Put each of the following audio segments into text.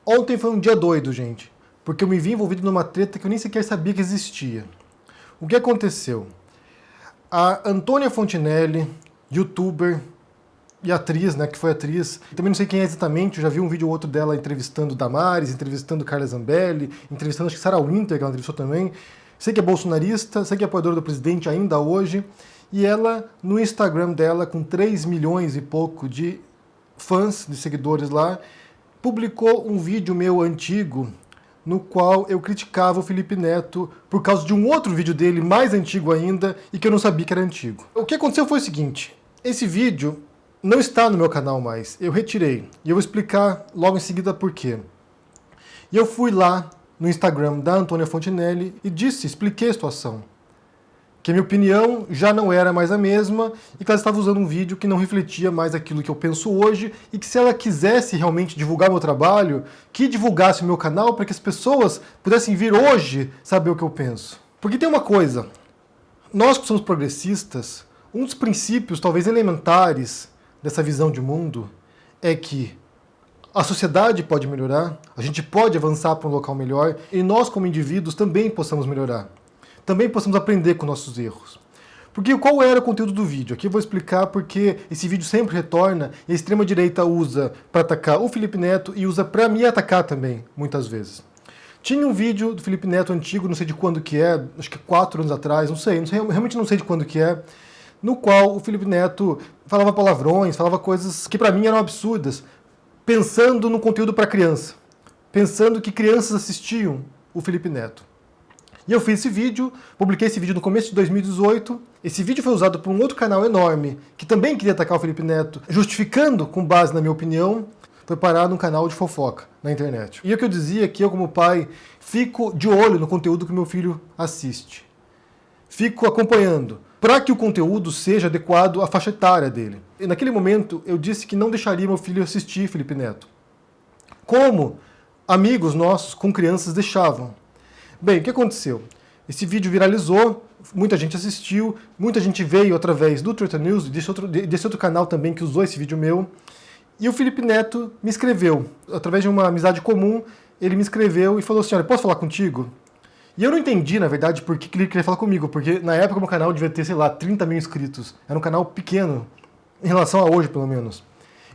Ontem foi um dia doido, gente, porque eu me vi envolvido numa treta que eu nem sequer sabia que existia. O que aconteceu? A Antônia Fontinelli, youtuber e atriz, né, que foi atriz, também não sei quem é exatamente, eu já vi um vídeo ou outro dela entrevistando Damares, entrevistando Carla Zambelli, entrevistando acho que Sarah Winter, que ela entrevistou também. Sei que é bolsonarista, sei que é apoiadora do presidente ainda hoje, e ela, no Instagram dela, com 3 milhões e pouco de fãs, de seguidores lá, publicou um vídeo meu antigo no qual eu criticava o Felipe Neto por causa de um outro vídeo dele, mais antigo ainda, e que eu não sabia que era antigo. O que aconteceu foi o seguinte, esse vídeo não está no meu canal mais, eu retirei, e eu vou explicar logo em seguida por quê. E eu fui lá no Instagram da Antônia Fontinelli e expliquei a situação. Que a minha opinião já não era mais a mesma e que ela estava usando um vídeo que não refletia mais aquilo que eu penso hoje e que se ela quisesse realmente divulgar meu trabalho, que divulgasse o meu canal para que as pessoas pudessem vir hoje saber o que eu penso. Porque tem uma coisa, nós que somos progressistas, um dos princípios talvez elementares dessa visão de mundo é que a sociedade pode melhorar, a gente pode avançar para um local melhor e nós como indivíduos também possamos melhorar. Também possamos aprender com nossos erros. Porque qual era o conteúdo do vídeo? Aqui eu vou explicar porque esse vídeo sempre retorna e a extrema-direita usa para atacar o Felipe Neto e usa para me atacar também, muitas vezes. Tinha um vídeo do Felipe Neto antigo, não sei de quando que é, acho que 4 anos atrás, não sei, realmente não sei de quando que é, no qual o Felipe Neto falava palavrões, falava coisas que para mim eram absurdas, pensando no conteúdo para criança, pensando que crianças assistiam o Felipe Neto. E eu fiz esse vídeo, publiquei esse vídeo no começo de 2018. Esse vídeo foi usado por um outro canal enorme, que também queria atacar o Felipe Neto, justificando, com base na minha opinião, foi parar num canal de fofoca na internet. E o que eu dizia é que eu, como pai, fico de olho no conteúdo que meu filho assiste. Fico acompanhando, para que o conteúdo seja adequado à faixa etária dele. E naquele momento, eu disse que não deixaria meu filho assistir Felipe Neto. Como amigos nossos com crianças deixavam. Bem, o que aconteceu? Esse vídeo viralizou, muita gente assistiu, muita gente veio através do Twitter News, desse outro canal também que usou esse vídeo meu, e o Felipe Neto me escreveu, através de uma amizade comum, ele me escreveu e falou assim, olha, posso falar contigo? E eu não entendi, na verdade, por que ele queria falar comigo, porque na época o meu canal devia ter, sei lá, 30 mil inscritos, era um canal pequeno, em relação a hoje, pelo menos.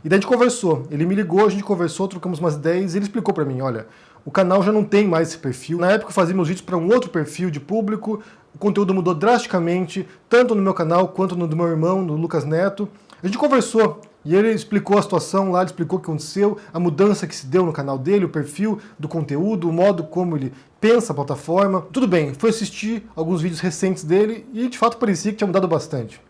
E daí a gente conversou, ele me ligou, a gente conversou, trocamos umas ideias, e ele explicou pra mim, olha, o canal já não tem mais esse perfil. Na época eu fazia meus vídeos para um outro perfil de público, o conteúdo mudou drasticamente, tanto no meu canal quanto no do meu irmão, no Lucas Neto. A gente conversou e ele explicou a situação lá, ele explicou o que aconteceu, a mudança que se deu no canal dele, o perfil do conteúdo, o modo como ele pensa a plataforma. Tudo bem, fui assistir alguns vídeos recentes dele e de fato parecia que tinha mudado bastante.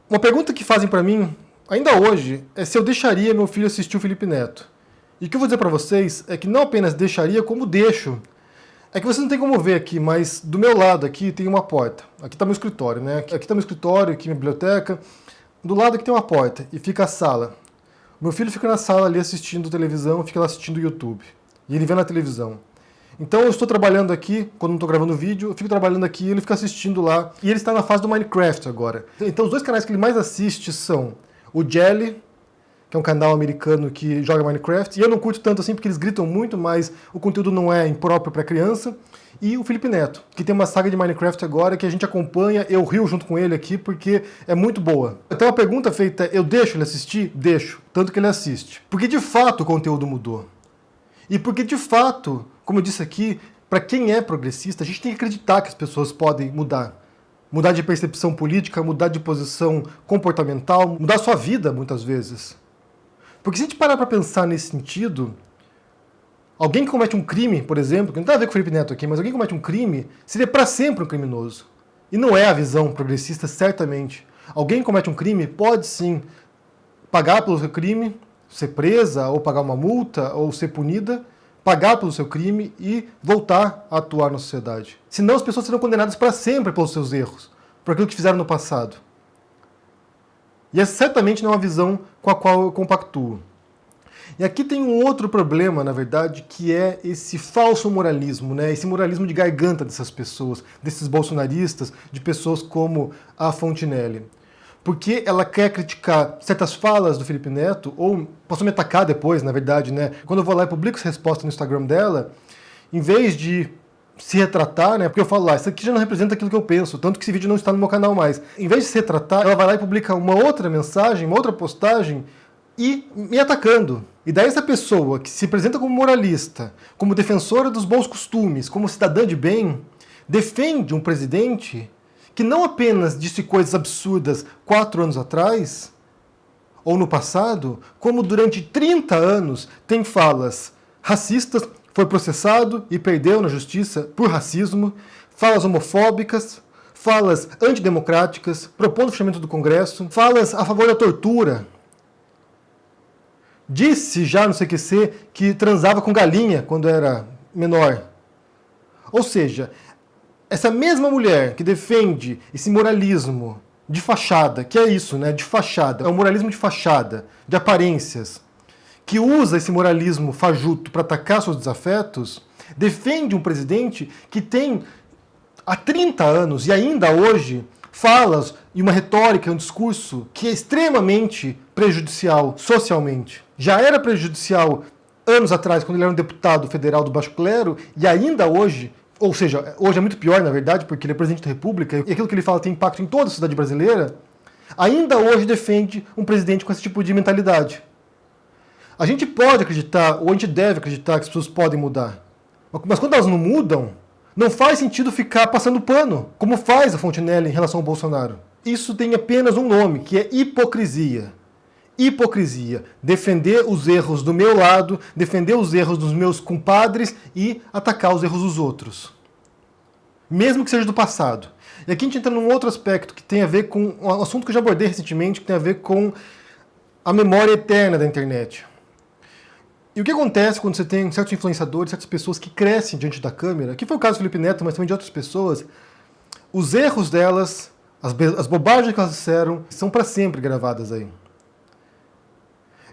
Uma pergunta que fazem para mim, ainda hoje, é se eu deixaria meu filho assistir o Felipe Neto. E o que eu vou dizer para vocês é que não apenas deixaria, como deixo. É que vocês não tem como ver aqui, mas do meu lado aqui tem uma porta. Aqui está meu escritório, né? Aqui está meu escritório, aqui minha biblioteca. Do lado aqui tem uma porta e fica a sala. Meu filho fica na sala ali assistindo televisão, fica lá assistindo YouTube. E ele vê na televisão. Então eu estou trabalhando aqui, quando não estou gravando vídeo, eu fico trabalhando aqui e ele fica assistindo lá. E ele está na fase do Minecraft agora. Então os dois canais que ele mais assiste são o Jelly, que é um canal americano que joga Minecraft, e eu não curto tanto assim porque eles gritam muito, mas o conteúdo não é impróprio para criança, e o Felipe Neto, que tem uma saga de Minecraft agora que a gente acompanha, eu rio junto com ele aqui porque é muito boa. Então a pergunta feita é, eu deixo ele assistir? Deixo, tanto que ele assiste. Porque de fato o conteúdo mudou. E porque de fato, como eu disse aqui, para quem é progressista, a gente tem que acreditar que as pessoas podem mudar. Mudar de percepção política, mudar de posição comportamental, mudar a sua vida muitas vezes. Porque se a gente parar para pensar nesse sentido, alguém que comete um crime, por exemplo, que não tem a ver com o Felipe Neto aqui, mas alguém que comete um crime, seria para sempre um criminoso. E não é a visão progressista, certamente. Alguém que comete um crime pode sim pagar pelo seu crime, ser presa, ou pagar uma multa, ou ser punida, pagar pelo seu crime e voltar a atuar na sociedade. Senão as pessoas serão condenadas para sempre pelos seus erros, por aquilo que fizeram no passado. E essa certamente não é uma visão com a qual eu compactuo. E aqui tem um outro problema, na verdade, que é esse falso moralismo, né? Esse moralismo de garganta dessas pessoas, desses bolsonaristas, de pessoas como a Fontinelli. porque ela quer criticar certas falas do Felipe Neto, ou posso me atacar depois, na verdade, né? Quando eu vou lá e publico essa resposta no Instagram dela, em vez de se retratar, né? Porque eu falo lá, isso aqui já não representa aquilo que eu penso, tanto que esse vídeo não está no meu canal mais. Em vez de se retratar, ela vai lá e publica uma outra mensagem, uma outra postagem, e me atacando. E daí essa pessoa que se apresenta como moralista, como defensora dos bons costumes, como cidadã de bem, defende um presidente que não apenas disse coisas absurdas 4 anos atrás, ou no passado, como durante 30 anos tem falas racistas, foi processado e perdeu na justiça por racismo, falas homofóbicas, falas antidemocráticas, propondo o fechamento do Congresso, falas a favor da tortura. Disse já no CQC que transava com galinha quando era menor. Ou seja, essa mesma mulher que defende esse moralismo de fachada, que é isso, né, de fachada, é um moralismo de fachada, de aparências, que usa esse moralismo fajuto para atacar seus desafetos, defende um presidente que tem há 30 anos e ainda hoje falas e uma retórica, um discurso que é extremamente prejudicial socialmente. Já era prejudicial anos atrás, quando ele era um deputado federal do baixo clero, e ainda hoje, ou seja, hoje é muito pior, na verdade, porque ele é presidente da República, e aquilo que ele fala tem impacto em toda a sociedade brasileira, ainda hoje defende um presidente com esse tipo de mentalidade. A gente pode acreditar, ou a gente deve acreditar que as pessoas podem mudar. Mas quando elas não mudam, não faz sentido ficar passando pano, como faz a Fontinelli em relação ao Bolsonaro. Isso tem apenas um nome, que é hipocrisia. Hipocrisia. Defender os erros do meu lado, defender os erros dos meus compadres e atacar os erros dos outros. Mesmo que seja do passado. E aqui a gente entra num outro aspecto que tem a ver com um assunto que eu já abordei recentemente, que tem a ver com a memória eterna da internet. E o que acontece quando você tem certos influenciadores, certas pessoas que crescem diante da câmera, que foi o caso do Felipe Neto, mas também de outras pessoas, os erros delas, as bobagens que elas disseram, são para sempre gravadas aí.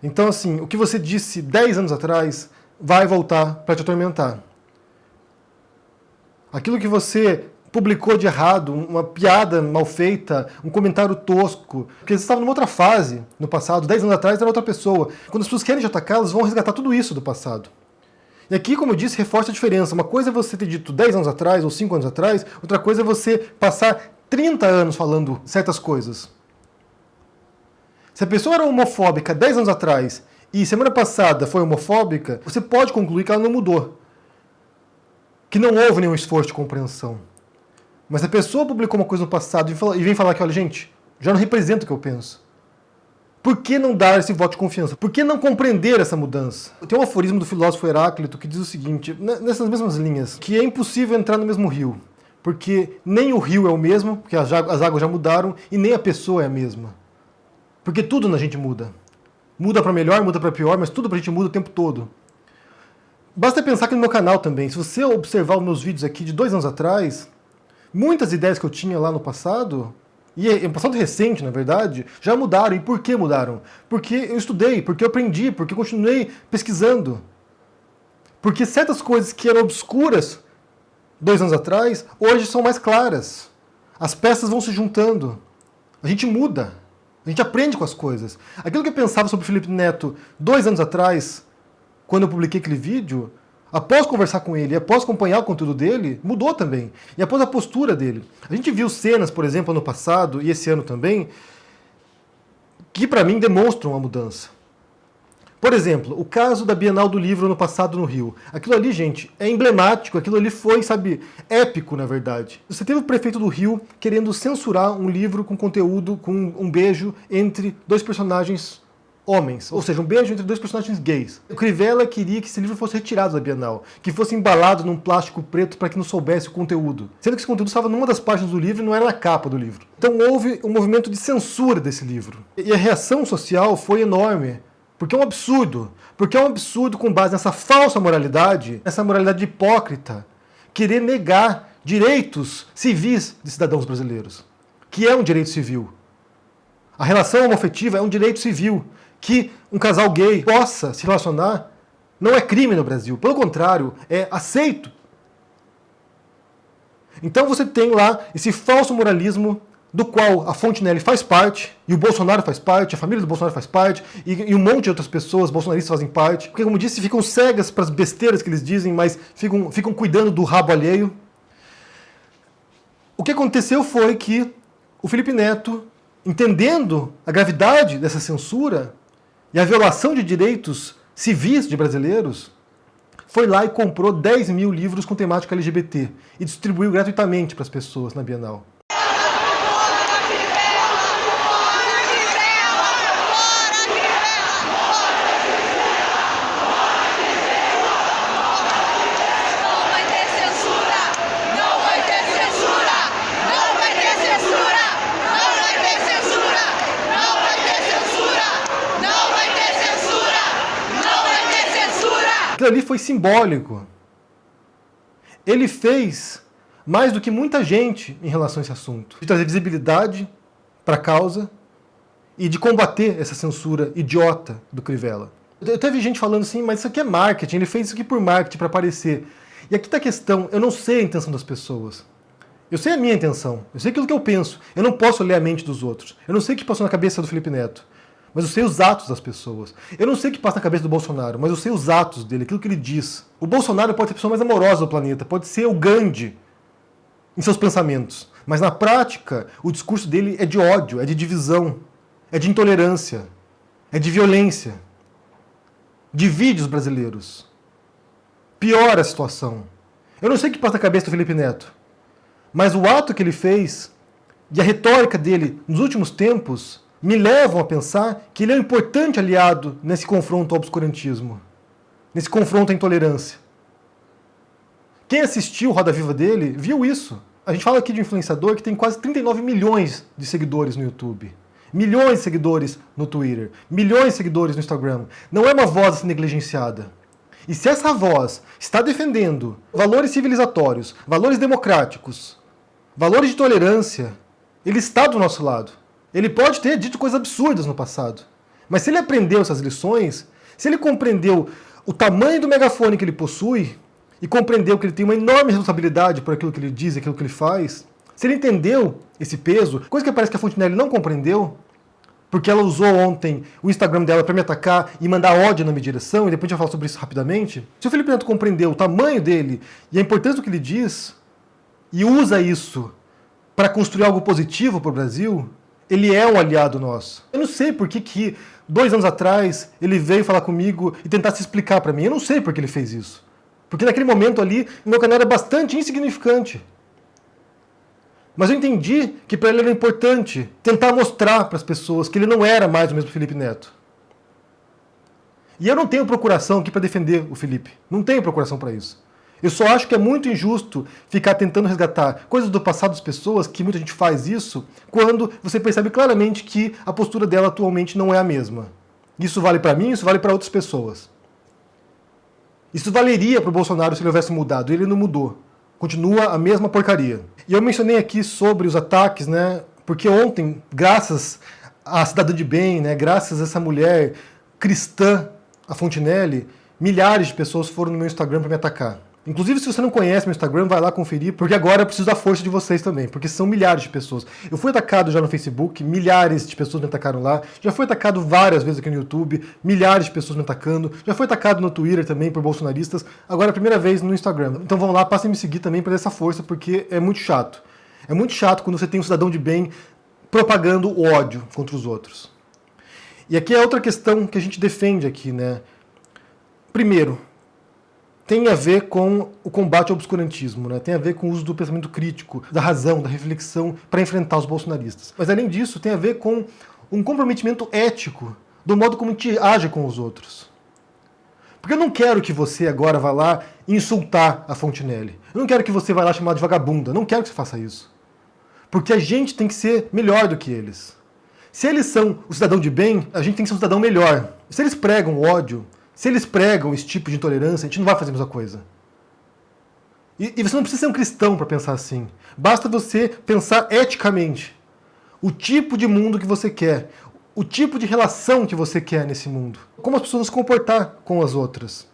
Então, assim, o que você disse 10 anos atrás vai voltar para te atormentar. Aquilo que você publicou de errado, uma piada mal feita, um comentário tosco, porque você estava numa outra fase no passado, 10 anos atrás era outra pessoa. Quando as pessoas querem te atacar, elas vão resgatar tudo isso do passado. E aqui, como eu disse, reforça a diferença. Uma coisa é você ter dito 10 anos atrás ou 5 anos atrás, outra coisa é você passar 30 anos falando certas coisas. Se a pessoa era homofóbica 10 anos atrás e semana passada foi homofóbica, você pode concluir que ela não mudou. Que não houve nenhum esforço de compreensão. Mas se a pessoa publicou uma coisa no passado e vem falar que, olha, gente, já não representa o que eu penso. Por que não dar esse voto de confiança? Por que não compreender essa mudança? Tem um aforismo do filósofo Heráclito que diz o seguinte, nessas mesmas linhas, que é impossível entrar no mesmo rio, porque nem o rio é o mesmo, porque as águas já mudaram, e nem a pessoa é a mesma. Porque tudo na gente muda. Muda para melhor, muda para pior, mas tudo pra gente muda o tempo todo. Basta pensar aqui no meu canal também. Se você observar os meus vídeos aqui de 2 anos atrás, muitas ideias que eu tinha lá no passado, e no passado recente, na verdade, já mudaram. E por que mudaram? Porque eu estudei, porque eu aprendi, porque eu continuei pesquisando. Porque certas coisas que eram obscuras 2 anos atrás, hoje são mais claras. As peças vão se juntando. A gente muda. A gente aprende com as coisas. Aquilo que eu pensava sobre o Felipe Neto 2 anos atrás, quando eu publiquei aquele vídeo, após conversar com ele, após acompanhar o conteúdo dele, mudou também. E após a postura dele. A gente viu cenas, por exemplo, ano passado, e esse ano também, que para mim demonstram uma mudança. Por exemplo, o caso da Bienal do Livro ano passado no Rio. Aquilo ali, gente, é emblemático, aquilo ali foi, sabe, épico, na verdade. Você teve o prefeito do Rio querendo censurar um livro com conteúdo, com um beijo entre 2 personagens homens, ou seja, um beijo entre 2 personagens gays. O Crivella queria que esse livro fosse retirado da Bienal, que fosse embalado num plástico preto para que não soubesse o conteúdo. Sendo que esse conteúdo estava numa das páginas do livro e não era na capa do livro. Então houve um movimento de censura desse livro. E a reação social foi enorme. Porque é um absurdo. Porque é um absurdo com base nessa falsa moralidade, essa moralidade hipócrita, querer negar direitos civis de cidadãos brasileiros. Que é um direito civil. A relação homoafetiva é um direito civil. Que um casal gay possa se relacionar não é crime no Brasil. Pelo contrário, é aceito. Então você tem lá esse falso moralismo do qual a Fontinelli faz parte, e o Bolsonaro faz parte, a família do Bolsonaro faz parte, e um monte de outras pessoas bolsonaristas fazem parte, porque, como disse, ficam cegas para as besteiras que eles dizem, mas ficam cuidando do rabo alheio. O que aconteceu foi que o Felipe Neto, entendendo a gravidade dessa censura e a violação de direitos civis de brasileiros, foi lá e comprou 10 mil livros com temática LGBT e distribuiu gratuitamente para as pessoas na Bienal. Aquilo ali foi simbólico. Ele fez mais do que muita gente em relação a esse assunto. De trazer visibilidade para a causa e de combater essa censura idiota do Crivella. Eu teve gente falando assim, mas isso aqui é marketing, ele fez isso aqui por marketing, para aparecer. E aqui está a questão, eu não sei a intenção das pessoas. Eu sei a minha intenção, eu sei aquilo que eu penso. Eu não posso ler a mente dos outros. Eu não sei o que passou na cabeça do Felipe Neto. Mas eu sei os atos das pessoas. Eu não sei o que passa na cabeça do Bolsonaro, mas eu sei os atos dele, aquilo que ele diz. O Bolsonaro pode ser a pessoa mais amorosa do planeta, pode ser o Gandhi em seus pensamentos. Mas na prática, o discurso dele é de ódio, é de divisão, é de intolerância, é de violência. Divide os brasileiros. Piora a situação. Eu não sei o que passa na cabeça do Felipe Neto, mas o ato que ele fez e a retórica dele nos últimos tempos me levam a pensar que ele é um importante aliado nesse confronto ao obscurantismo, nesse confronto à intolerância. Quem assistiu o Roda Viva dele viu isso. A gente fala aqui de um influenciador que tem quase 39 milhões de seguidores no YouTube, milhões de seguidores no Twitter, milhões de seguidores no Instagram. Não é uma voz a ser negligenciada. E se essa voz está defendendo valores civilizatórios, valores democráticos, valores de tolerância, ele está do nosso lado. Ele pode ter dito coisas absurdas no passado, mas se ele aprendeu essas lições, se ele compreendeu o tamanho do megafone que ele possui e compreendeu que ele tem uma enorme responsabilidade por aquilo que ele diz e aquilo que ele faz, se ele entendeu esse peso, coisa que parece que a Fontinelli não compreendeu, porque ela usou ontem o Instagram dela para me atacar e mandar ódio na minha direção, e depois a gente vai falar sobre isso rapidamente, se o Felipe Neto compreendeu o tamanho dele e a importância do que ele diz, e usa isso para construir algo positivo para o Brasil, ele é um aliado nosso. Eu não sei por que 2 anos atrás ele veio falar comigo e tentar se explicar para mim. Eu não sei por que ele fez isso. Porque naquele momento ali, meu canal era bastante insignificante. Mas eu entendi que para ele era importante tentar mostrar para as pessoas que ele não era mais o mesmo Felipe Neto. E eu não tenho procuração aqui para defender o Felipe. Não tenho procuração para isso. Eu só acho que é muito injusto ficar tentando resgatar coisas do passado das pessoas, que muita gente faz isso, quando você percebe claramente que a postura dela atualmente não é a mesma. Isso vale para mim, isso vale para outras pessoas. Isso valeria para o Bolsonaro se ele houvesse mudado, e ele não mudou. Continua a mesma porcaria. E eu mencionei aqui sobre os ataques, né? Porque ontem, graças à cidadã de bem, né? Graças a essa mulher cristã, a Fontinelli, milhares de pessoas foram no meu Instagram para me atacar. Inclusive, se você não conhece meu Instagram, vai lá conferir, porque agora eu preciso da força de vocês também, porque são milhares de pessoas. Eu fui atacado já no Facebook, milhares de pessoas me atacaram lá, já fui atacado várias vezes aqui no YouTube, milhares de pessoas me atacando, já fui atacado no Twitter também por bolsonaristas, agora é a primeira vez no Instagram. Então vão lá, passem a me seguir também para dar essa força, porque é muito chato. É muito chato quando você tem um cidadão de bem propagando o ódio contra os outros. E aqui é outra questão que a gente defende aqui, né? Primeiro, tem a ver com o combate ao obscurantismo, né? Tem a ver com o uso do pensamento crítico, da razão, da reflexão para enfrentar os bolsonaristas. Mas além disso, tem a ver com um comprometimento ético do modo como a gente age com os outros. Porque eu não quero que você agora vá lá insultar a Fontinelli. Eu não quero que você vá lá chamar de vagabunda. Eu não quero que você faça isso. Porque a gente tem que ser melhor do que eles. Se eles são o cidadão de bem, a gente tem que ser um cidadão melhor. Se eles pregam ódio, se eles pregam esse tipo de intolerância, a gente não vai fazer a mesma coisa. E você não precisa ser um cristão para pensar assim. Basta você pensar eticamente. O tipo de mundo que você quer. O tipo de relação que você quer nesse mundo. Como as pessoas vão se comportar com as outras.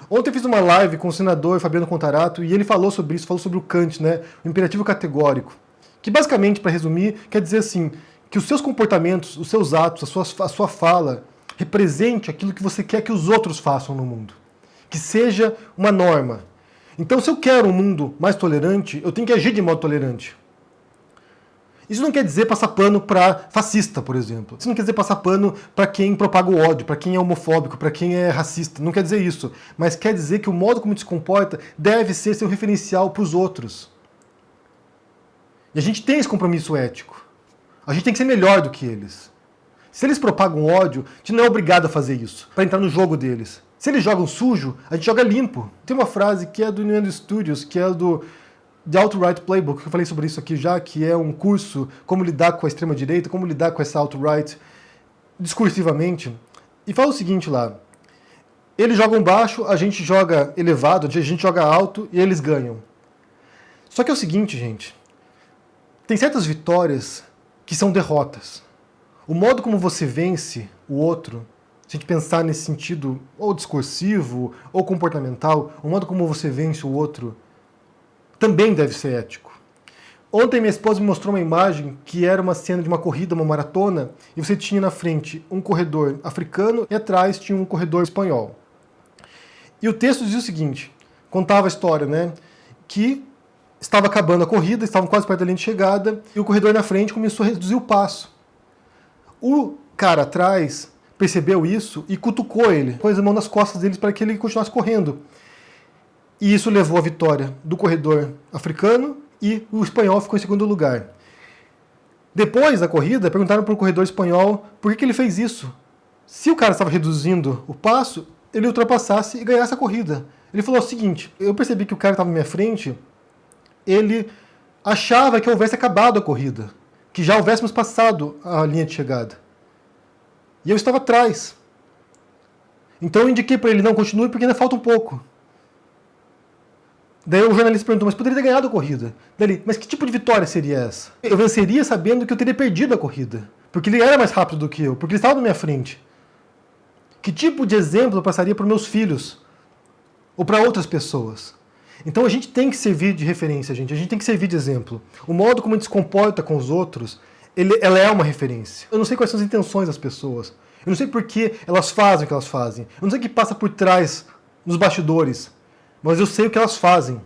Ontem eu fiz uma live com o senador Fabiano Contarato e ele falou sobre isso, falou sobre o Kant, né? O imperativo categórico. Que basicamente, para resumir, quer dizer assim, que os seus comportamentos, os seus atos, a sua fala, represente aquilo que você quer que os outros façam no mundo. Que seja uma norma. Então, se eu quero um mundo mais tolerante, eu tenho que agir de modo tolerante. Isso não quer dizer passar pano para fascista, por exemplo. Isso não quer dizer passar pano para quem propaga o ódio, para quem é homofóbico, para quem é racista. Não quer dizer isso. Mas quer dizer que o modo como se comporta deve ser seu referencial para os outros. E a gente tem esse compromisso ético. A gente tem que ser melhor do que eles. Se eles propagam ódio, a gente não é obrigado a fazer isso, para entrar no jogo deles. Se eles jogam sujo, a gente joga limpo. Tem uma frase que é do Nintendo Studios, que é do The Alt-Right Playbook, que eu falei sobre isso aqui já, que é um curso como lidar com a extrema-direita, como lidar com essa alt-right discursivamente. E fala o seguinte lá: eles jogam baixo, a gente joga elevado, a gente joga alto e eles ganham. Só que é o seguinte, gente, tem certas vitórias que são derrotas. O modo como você vence o outro, se a gente pensar nesse sentido ou discursivo ou comportamental, o modo como você vence o outro também deve ser ético. Ontem minha esposa me mostrou uma imagem que era uma cena de uma corrida, uma maratona, e você tinha na frente um corredor africano e atrás tinha um corredor espanhol. E o texto dizia o seguinte, contava a história, né, que estava acabando a corrida, estavam quase perto da linha de chegada, e o corredor na frente começou a reduzir o passo. O cara atrás percebeu isso e cutucou ele, pôs a mão nas costas dele para que ele continuasse correndo. E isso levou à vitória do corredor africano e o espanhol ficou em segundo lugar. Depois da corrida, perguntaram para o corredor espanhol por que ele fez isso. Se o cara estava reduzindo o passo, ele ultrapassasse e ganhasse a corrida. Ele falou o seguinte: eu percebi que o cara estava na minha frente, ele achava que houvesse acabado a corrida, que já houvéssemos passado a linha de chegada. E eu estava atrás. Então eu indiquei para ele: não, continue porque ainda falta um pouco. Daí o jornalista perguntou: mas poderia ter ganhado a corrida? Daí ele: mas que tipo de vitória seria essa? Eu venceria sabendo que eu teria perdido a corrida, porque ele era mais rápido do que eu, porque ele estava na minha frente. Que tipo de exemplo eu passaria para meus filhos? Ou para outras pessoas? Então a gente tem que servir de referência, gente. A gente tem que servir de exemplo. O modo como a gente se comporta com os outros, ela é uma referência. Eu não sei quais são as intenções das pessoas. Eu não sei por que elas fazem o que elas fazem. Eu não sei o que passa por trás, nos bastidores. Mas eu sei o que elas fazem.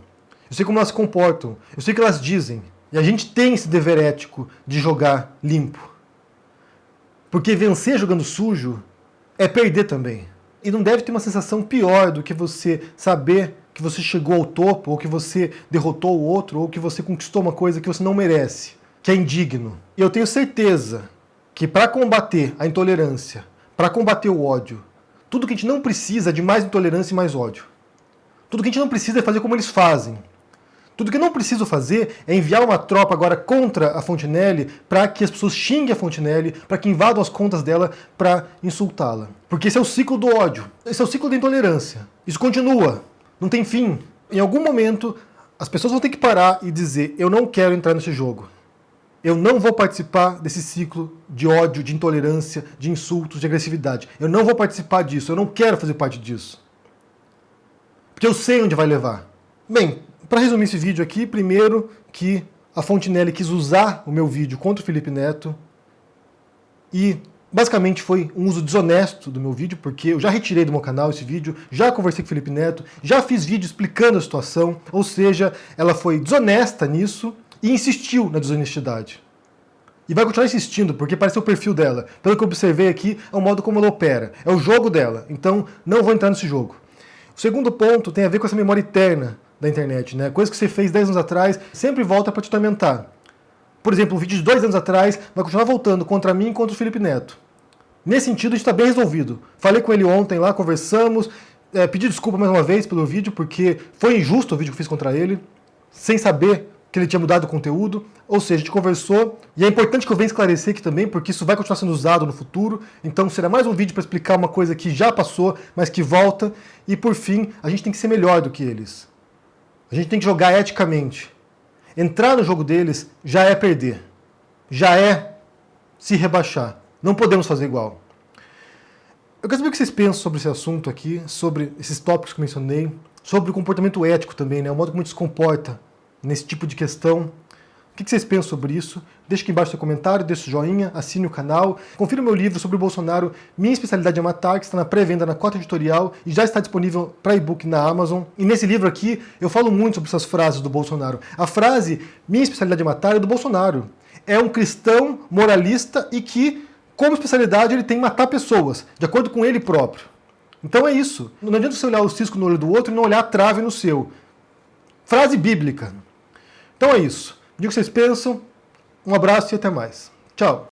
Eu sei como elas se comportam. Eu sei o que elas dizem. E a gente tem esse dever ético de jogar limpo. Porque vencer jogando sujo é perder também. E não deve ter uma sensação pior do que você saber que você chegou ao topo, ou que você derrotou o outro, ou que você conquistou uma coisa que você não merece, que é indigno. E eu tenho certeza que para combater a intolerância, para combater o ódio, tudo que a gente não precisa é de mais intolerância e mais ódio. Tudo que a gente não precisa é fazer como eles fazem. Tudo que eu não preciso fazer é enviar uma tropa agora contra a Fontenelle para que as pessoas xinguem a Fontenelle, para que invadam as contas dela para insultá-la. Porque esse é o ciclo do ódio, esse é o ciclo da intolerância. Isso continua, não tem fim. Em algum momento, as pessoas vão ter que parar e dizer: eu não quero entrar nesse jogo. Eu não vou participar desse ciclo de ódio, de intolerância, de insultos, de agressividade. Eu não vou participar disso, eu não quero fazer parte disso. Porque eu sei onde vai levar. Bem, para resumir esse vídeo aqui, primeiro que a Fontenelle quis usar o meu vídeo contra o Felipe Neto e basicamente foi um uso desonesto do meu vídeo, porque eu já retirei do meu canal esse vídeo, já conversei com o Felipe Neto, já fiz vídeo explicando a situação, ou seja, ela foi desonesta nisso e insistiu na desonestidade. E vai continuar insistindo, porque parece ser o perfil dela. Pelo que eu observei aqui, é o modo como ela opera, é o jogo dela, então não vou entrar nesse jogo. O segundo ponto tem a ver com essa memória eterna da internet, né? Coisa que você fez 10 anos atrás sempre volta para te tormentar. Por exemplo, um vídeo de 2 anos atrás vai continuar voltando contra mim e contra o Felipe Neto. Nesse sentido, a gente está bem resolvido. Falei com ele ontem lá, conversamos, pedi desculpa mais uma vez pelo vídeo, porque foi injusto o vídeo que eu fiz contra ele, sem saber que ele tinha mudado o conteúdo. Ou seja, a gente conversou, e é importante que eu venha esclarecer aqui também, porque isso vai continuar sendo usado no futuro. Então será mais um vídeo para explicar uma coisa que já passou, mas que volta. E por fim, a gente tem que ser melhor do que eles. A gente tem que jogar eticamente. Entrar no jogo deles já é perder. Já é se rebaixar. Não podemos fazer igual. Eu quero saber o que vocês pensam sobre esse assunto aqui, sobre esses tópicos que eu mencionei, sobre o comportamento ético também, né? O modo como a gente se comporta nesse tipo de questão. que vocês pensam sobre isso? Deixe aqui embaixo seu comentário, deixe o joinha, assine o canal. Confira o meu livro sobre o Bolsonaro, Minha Especialidade é Matar, que está na pré-venda na Cota Editorial e já está disponível para e-book na Amazon. E nesse livro aqui eu falo muito sobre essas frases do Bolsonaro. A frase Minha Especialidade é Matar é do Bolsonaro. É um cristão moralista e que, como especialidade, ele tem que matar pessoas, de acordo com ele próprio. Então é isso. Não adianta você olhar o cisco no olho do outro e não olhar a trave no seu. Frase bíblica. Então é isso. Diga o que vocês pensam. Um abraço e até mais. Tchau.